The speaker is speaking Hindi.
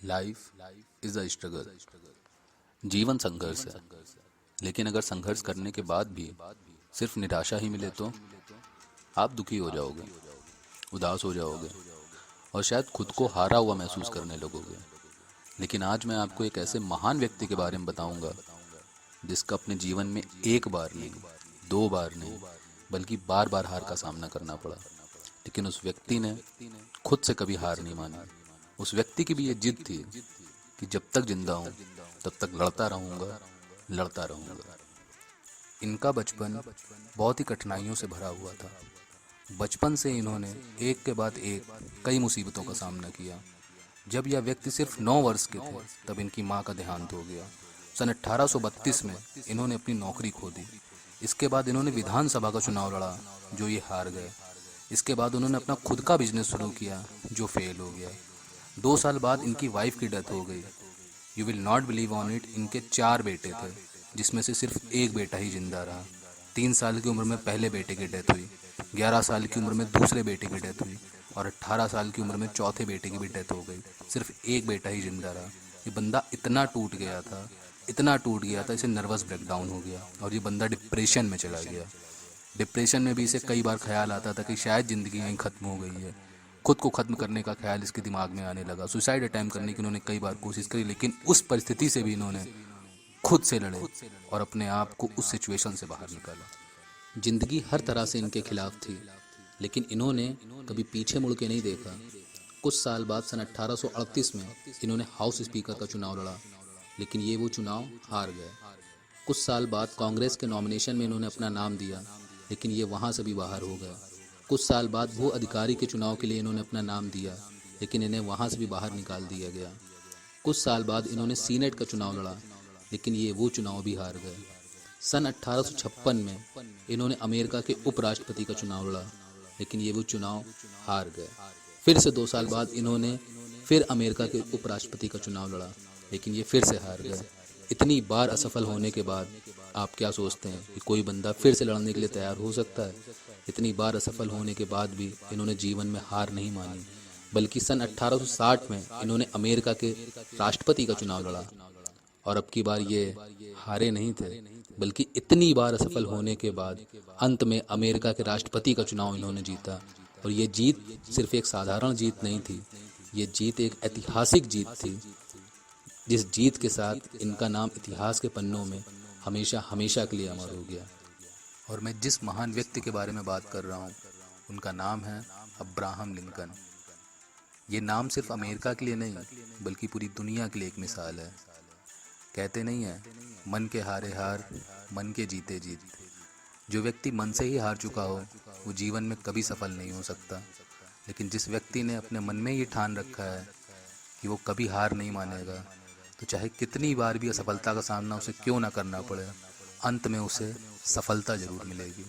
Life is a struggle. जीवन संघर्ष है, लेकिन अगर संघर्ष करने के बाद भी सिर्फ निराशा ही मिले तो आप दुखी हो जाओगे, उदास हो जाओगे और शायद खुद को हारा हुआ महसूस करने लगोगे। लेकिन आज मैं आपको एक ऐसे महान व्यक्ति के बारे में बताऊंगा जिसका अपने जीवन में एक बार नहीं, दो बार नहीं, बल्कि बार बार हार का सामना करना पड़ा, लेकिन उस व्यक्ति ने खुद से कभी हार नहीं मानी। उस व्यक्ति की भी ये जिद थी कि जब तक जिंदा हूं तब तक लड़ता रहूंगा, लड़ता रहूंगा। इनका बचपन बहुत ही कठिनाइयों से भरा हुआ था। बचपन से इन्होंने एक के बाद एक कई मुसीबतों का सामना किया। जब यह व्यक्ति सिर्फ 9 वर्ष के थे तब इनकी मां का देहांत हो गया। सन 1832 में इन्होंने अपनी नौकरी खो दी। इसके बाद इन्होंने विधानसभा का चुनाव लड़ा, जो ये हार गए। इसके बाद उन्होंने अपना खुद का बिजनेस शुरू किया, जो फेल हो गया। 2 साल बाद इनकी वाइफ की डेथ हो गई। You will not believe on it, इनके 4 बेटे थे, जिसमें से सिर्फ एक बेटा ही जिंदा रहा। 3 साल की उम्र में पहले बेटे की डेथ हुई, 11 साल की उम्र में दूसरे बेटे की डेथ हुई और 18 साल की उम्र में चौथे बेटे की भी डेथ हो गई। सिर्फ एक बेटा ही जिंदा रहा। ये बंदा इतना टूट गया था, इतना टूट गया था, इसे नर्वस ब्रेकडाउन हो गया और ये बंदा डिप्रेशन में चला गया। डिप्रेशन में भी इसे कई बार ख्याल आता था कि शायद ज़िंदगी यहीं ख़त्म हो गई है। खुद को ख़त्म करने का ख्याल इसके दिमाग में आने लगा। सुसाइड अटैम्प्ट करने की इन्होंने कई बार कोशिश करी, लेकिन उस परिस्थिति से भी इन्होंने खुद से लड़े और अपने आप को उस सिचुएशन से बाहर निकाला। ज़िंदगी हर तरह से इनके खिलाफ थी, लेकिन इन्होंने कभी पीछे मुड़ के नहीं देखा। कुछ साल बाद सन 1838 में इन्होंने हाउस स्पीकर का चुनाव लड़ा, लेकिन ये वो चुनाव हार गए। कुछ साल बाद कांग्रेस के नॉमिनेशन में इन्होंने अपना नाम दिया, लेकिन ये वहाँ से भी बाहर हो गए। कुछ साल बाद भू अधिकारी के चुनाव के लिए इन्होंने अपना नाम दिया, लेकिन इन्हें वहाँ से भी बाहर निकाल दिया गया। कुछ साल बाद इन्होंने सीनेट का चुनाव लड़ा, लेकिन ये वो चुनाव भी हार गए। सन 1856 में इन्होंने अमेरिका के उपराष्ट्रपति का चुनाव लड़ा, लेकिन ये वो चुनाव हार गए। फिर से 2 साल बाद इन्होंने फिर अमेरिका के उपराष्ट्रपति का चुनाव लड़ा, लेकिन ये फिर से हार गए। इतनी बार असफल होने के बाद आप क्या सोचते हैं कि कोई बंदा फिर से लड़ने के लिए तैयार हो सकता है? इतनी बार असफल होने के बाद भी इन्होंने जीवन में हार नहीं मानी, बल्कि सन 1860 में इन्होंने अमेरिका के राष्ट्रपति का चुनाव लड़ा और अब की बार ये हारे नहीं थे, बल्कि इतनी बार असफल होने के बाद अंत में अमेरिका के राष्ट्रपति का चुनाव इन्होंने जीता। और ये जीत सिर्फ एक साधारण जीत नहीं थी, ये जीत एक ऐतिहासिक जीत थी, जिस जीत के साथ इनका नाम इतिहास के पन्नों में हमेशा हमेशा के लिए अमर हो गया। और मैं जिस महान व्यक्ति के बारे में बात कर रहा हूँ, उनका नाम है अब्राहम लिंकन। ये नाम सिर्फ अमेरिका के लिए नहीं, बल्कि पूरी दुनिया के लिए एक मिसाल है। कहते नहीं है, मन के हारे हार, मन के जीते जीत। जो व्यक्ति मन से ही हार चुका हो, वो जीवन में कभी सफल नहीं हो सकता। लेकिन जिस व्यक्ति ने अपने मन में ये ठान रखा है कि वो कभी हार नहीं मानेगा, तो चाहे कितनी बार भी असफलता का सामना उसे क्यों ना करना पड़े, अंत में उसे सफलता जरूर मिलेगी।